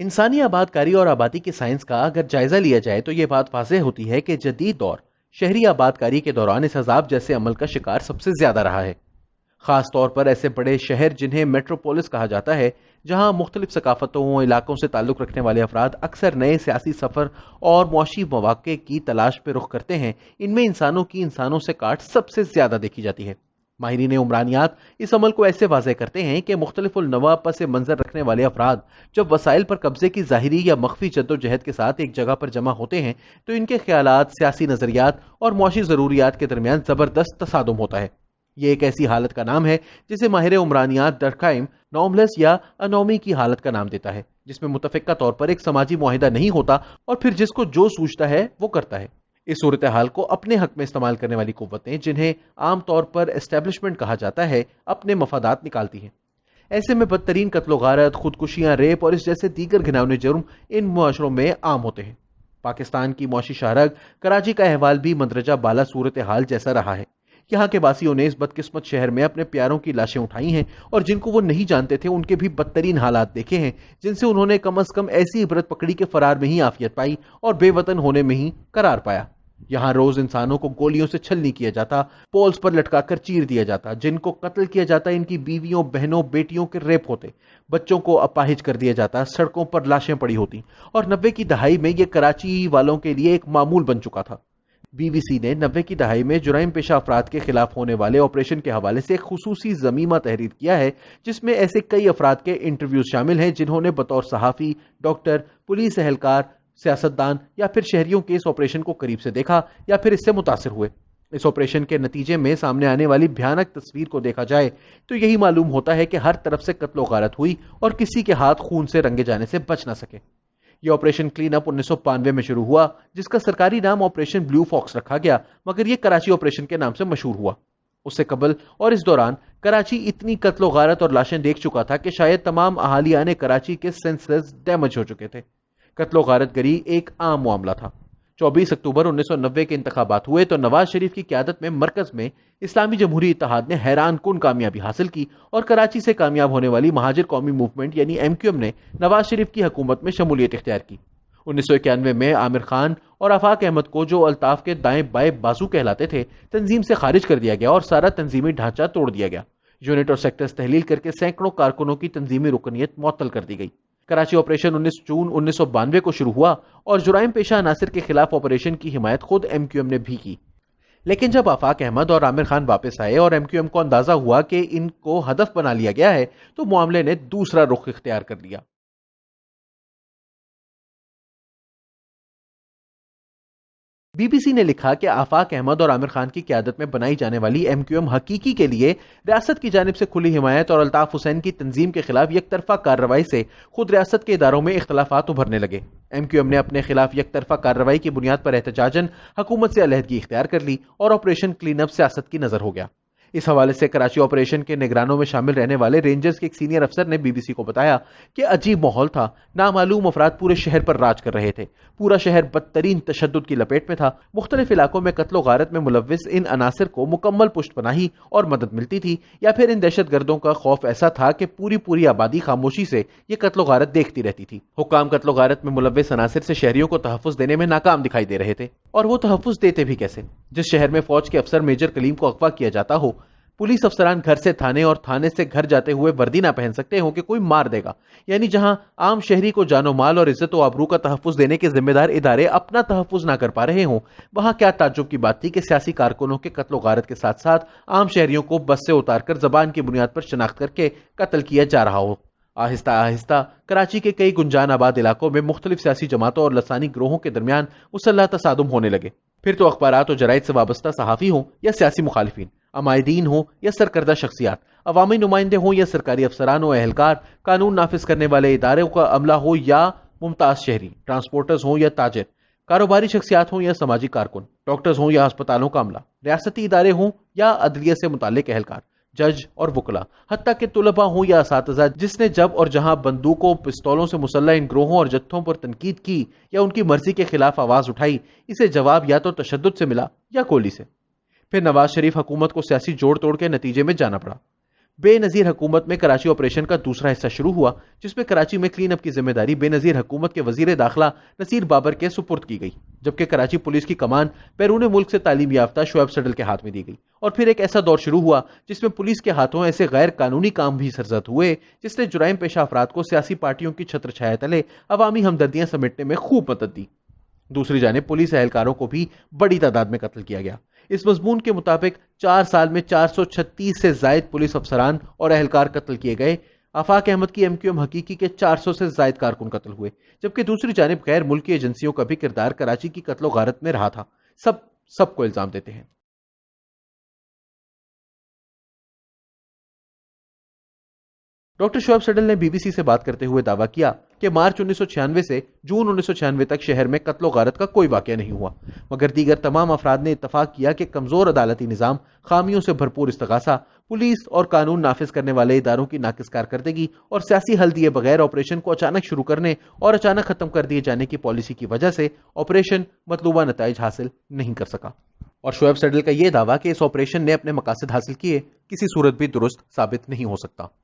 انسانی آباد کاری اور آبادی کی سائنس کا اگر جائزہ لیا جائے تو یہ بات واضح ہوتی ہے کہ جدید دور شہری آباد کاری کے دوران اس عذاب جیسے عمل کا شکار سب سے زیادہ رہا ہے۔ خاص طور پر ایسے بڑے شہر جنہیں میٹروپولس کہا جاتا ہے، جہاں مختلف ثقافتوں علاقوں سے تعلق رکھنے والے افراد اکثر نئے سیاسی سفر اور معاشی مواقع کی تلاش پہ رخ کرتے ہیں، ان میں انسانوں کی انسانوں سے کاٹ سب سے زیادہ دیکھی جاتی ہے۔ ماہرین عمرانیات اس عمل کو ایسے واضح کرتے ہیں کہ مختلف النوع پس منظر رکھنے والے افراد جب وسائل پر قبضے کی ظاہری یا مخفی جدوجہد کے ساتھ ایک جگہ پر جمع ہوتے ہیں تو ان کے خیالات، سیاسی نظریات اور معاشی ضروریات کے درمیان زبردست تصادم ہوتا ہے۔ یہ ایک ایسی حالت کا نام ہے جسے ماہر عمرانیات ڈرکہائم نارملس یا انومی کی حالت کا نام دیتا ہے، جس میں متفقہ طور پر ایک سماجی معاہدہ نہیں ہوتا اور پھر جس کو جو سوچتا ہے وہ کرتا ہے۔ اس صورتحال کو اپنے حق میں استعمال کرنے والی قوتیں، جنہیں عام طور پر اسٹیبلشمنٹ کہا جاتا ہے، اپنے مفادات نکالتی ہیں۔ ایسے میں بدترین قتل و غارت، خودکشیاں، ریپ اور اس جیسے دیگر گھناؤنے جرم ان معاشروں میں عام ہوتے ہیں۔ پاکستان کی معاشی شاہراہ کراچی کا احوال بھی مندرجہ بالا صورتحال جیسا رہا ہے۔ یہاں کے باسیوں نے اس بدقسمت شہر میں اپنے پیاروں کی لاشیں اٹھائی ہیں اور جن کو وہ نہیں جانتے تھے ان کے بھی بدترین حالات دیکھے ہیں، جن سے انہوں نے کم از کم ایسی عبرت پکڑی کہ فرار میں ہی عافیت پائی اور بے وطن ہونے میں ہی قرار پایا۔ یہاں روز انسانوں کو گولیوں سے چھلنی کیا جاتا، پولز پر لٹکا کر چیر دیا جاتا، جن کو قتل کیا جاتا ان کی بیویوں، بہنوں، بیٹیوں کے ریپ ہوتے، بچوں کو اپاہج کر دیا جاتا، سڑکوں پر لاشیں پڑی ہوتی، اور 90 کی دہائی میں یہ کراچی والوں کے لیے ایک معمول بن چکا تھا۔ بی بی سی نے 90 کی دہائی میں جرائم پیشہ افراد کے خلاف ہونے والے آپریشن کے حوالے سے ایک خصوصی ضمیمہ تحریر کیا ہے، جس میں ایسے کئی افراد کے انٹرویوز شامل ہیں جنہوں نے بطور صحافی، ڈاکٹر، پولیس اہلکار، سیاستدان یا پھر شہریوں کے اس آپریشن کو قریب سے دیکھا یا پھر اس سے متاثر ہوئے۔ اس آپریشن کے نتیجے میں سامنے آنے والی بھیانک تصویر کو دیکھا جائے تو یہی معلوم ہوتا ہے کہ ہر طرف سے قتل و غارت ہوئی اور کسی کے ہاتھ خون سے رنگے جانے سے بچ نہ سکے۔ یہ آپریشن کلین اپ 1992 میں شروع ہوا، جس کا سرکاری نام آپریشن بلیو فاکس رکھا گیا، مگر یہ کراچی آپریشن کے نام سے مشہور ہوا۔ اس سے قبل اور اس دوران کراچی اتنی قتل و غارت اور لاشیں دیکھ چکا تھا کہ شاید تمام اہالیان کراچی کے سینسز ڈیمیج ہو چکے تھے۔ قتل و غارت گری ایک عام معاملہ تھا۔ 24 اکتوبر 1990 کے انتخابات ہوئے تو نواز شریف کی قیادت میں مرکز میں اسلامی جمہوری اتحاد نے حیران کن کامیابی حاصل کی اور کراچی سے کامیاب ہونے والی مہاجر قومی موومنٹ یعنی MQM نے نواز شریف کی حکومت میں شمولیت اختیار کی۔ 1991 میں عامر خان اور آفاق احمد کو، جو الطاف کے دائیں بائیں بازو کہلاتے تھے، تنظیم سے خارج کر دیا گیا اور سارا تنظیمی ڈھانچہ توڑ دیا گیا۔ یونٹ اور سیکٹرز تحلیل کر کے سینکڑوں کارکنوں کی تنظیمی رکنیت معطل کر دی گئی۔ کراچی آپریشن 19 جون 1992 کو شروع ہوا اور جرائم پیشہ عناصر کے خلاف آپریشن کی حمایت خود MQM نے بھی کی۔ لیکن جب آفاق احمد اور عامر خان واپس آئے اور MQM کو اندازہ ہوا کہ ان کو ہدف بنا لیا گیا ہے تو معاملے نے دوسرا رخ اختیار کر لیا۔ بی بی سی نے لکھا کہ آفاق احمد اور عامر خان کی قیادت میں بنائی جانے والی MQM حقیقی کے لیے ریاست کی جانب سے کھلی حمایت اور الطاف حسین کی تنظیم کے خلاف یک طرفہ کارروائی سے خود ریاست کے اداروں میں اختلافات ابھرنے لگے۔ MQM نے اپنے خلاف یک طرفہ کارروائی کی بنیاد پر احتجاجاً حکومت سے علیحدگی اختیار کر لی اور آپریشن کلین اپ سیاست کی نظر ہو گیا۔ اس حوالے سے کراچی آپریشن کے نگرانوں میں شامل رہنے والے رینجرز کے ایک سینئر افسر نے بی بی سی کو بتایا کہ عجیب ماحول تھا، نامعلوم افراد پورے شہر پر راج کر رہے تھے، پورا شہر بدترین تشدد کی لپیٹ میں تھا، مختلف علاقوں میں قتل و غارت میں ملوث ان عناصر کو مکمل پشت پناہی اور مدد ملتی تھی، یا پھر ان دہشت گردوں کا خوف ایسا تھا کہ پوری آبادی خاموشی سے یہ قتل و غارت دیکھتی رہتی تھی۔ حکام قتل و غارت میں ملوث عناصر سے شہریوں کو تحفظ دینے میں ناکام دکھائی دے رہے تھے، اور وہ تحفظ دیتے بھی کیسے؟ جس شہر میں فوج کے افسر میجر کلیم کو اغوا کیا جاتا ہو، پولیس افسران گھر سے تھانے اور تھانے سے گھر جاتے ہوئے وردی نہ پہن سکتے ہوں کہ کوئی مار دے گا، یعنی جہاں عام شہری کو جان و مال اور عزت و آبرو کا تحفظ دینے کے ذمہ دار ادارے اپنا تحفظ نہ کر پا رہے ہوں، وہاں کیا تعجب کی بات تھی کہ سیاسی کارکنوں کے قتل و غارت کے ساتھ ساتھ عام شہریوں کو بس سے اتار کر زبان کی بنیاد پر شناخت کر کے قتل کیا جا رہا ہو۔ آہستہ آہستہ کراچی کے کئی گنجان آباد علاقوں میں مختلف سیاسی جماعتوں اور لسانی گروہوں کے درمیان مسلح تصادم ہونے لگے۔ پھر تو اخبارات و جرائد سے وابستہ صحافی ہوں یا سیاسی مخالفین، عمائدین ہوں یا سرکردہ شخصیات، عوامی نمائندے ہوں یا سرکاری افسران و اہلکار، قانون نافذ کرنے والے اداروں کا عملہ ہو یا ممتاز شہری، ٹرانسپورٹرز ہوں یا تاجر، کاروباری شخصیات ہوں یا سماجی کارکن، ڈاکٹرز ہوں یا ہسپتالوں کا عملہ، ریاستی ادارے ہوں یا عدلیہ سے متعلق اہلکار، جج اور وکلا، حتیٰ کہ طلباء ہوں یا اساتذہ، جس نے جب اور جہاں بندوقوں پستولوں سے مسلح ان گروہوں اور جتھوں پر تنقید کی یا ان کی مرضی کے خلاف آواز اٹھائی، اسے جواب یا تو تشدد سے ملا یا گولی سے۔ پھر نواز شریف حکومت کو سیاسی جوڑ توڑ کے نتیجے میں جانا پڑا۔ بے نظیر حکومت میں کراچی آپریشن کا دوسرا حصہ شروع ہوا، جس میں کراچی میں کلین اپ کی ذمہ داری بے نظیر حکومت کے وزیر داخلہ نصیر بابر کے سپرد کی گئی، جبکہ کراچی پولیس کی کمان بیرون ملک سے تعلیم یافتہ شعیب سڈل کے ہاتھ میں دی گئی۔ اور پھر ایک ایسا دور شروع ہوا جس میں پولیس کے ہاتھوں ایسے غیر قانونی کام بھی سرزد ہوئے جس نے جرائم پیشہ افراد کو سیاسی پارٹیوں کی چھتر چھایا تلے عوامی ہمدردیاں سمیٹنے میں خوب مدد دی۔ دوسری جانب پولیس اہلکاروں کو بھی بڑی تعداد میں قتل کیا گیا۔ اس مضمون کے مطابق 4 سال میں 436 سے زائد پولیس افسران اور اہلکار قتل کیے گئے۔ آفاق احمد کی MQM حقیقی کے 400 سے زائد کارکن قتل ہوئے، جبکہ دوسری جانب غیر ملکی ایجنسیوں کا بھی کردار کراچی کی قتل و غارت میں رہا تھا۔ سب کو الزام دیتے ہیں۔ ڈاکٹر شعیب سڈل نے BBC سے بات کرتے ہوئے دعویٰ کیا کہ مارچ 1996 سے جون 1996 تک شہر میں قتل و غارت کا کوئی واقعہ نہیں ہوا، مگر دیگر تمام افراد نے اتفاق کیا کہ کمزور عدالتی نظام، خامیوں سے بھرپور استغاثہ، پولیس اور قانون نافذ کرنے والے اداروں کی ناقص کارکردگی اور سیاسی حل دیے بغیر آپریشن کو اچانک شروع کرنے اور اچانک ختم کر دیے جانے کی پالیسی کی وجہ سے آپریشن مطلوبہ نتائج حاصل نہیں کر سکا۔ اور شعیب سڈل کا یہ دعویٰ کہ اس آپریشن نے اپنے مقاصد حاصل کیے کسی صورت بھی درست ثابت نہیں ہو سکتا۔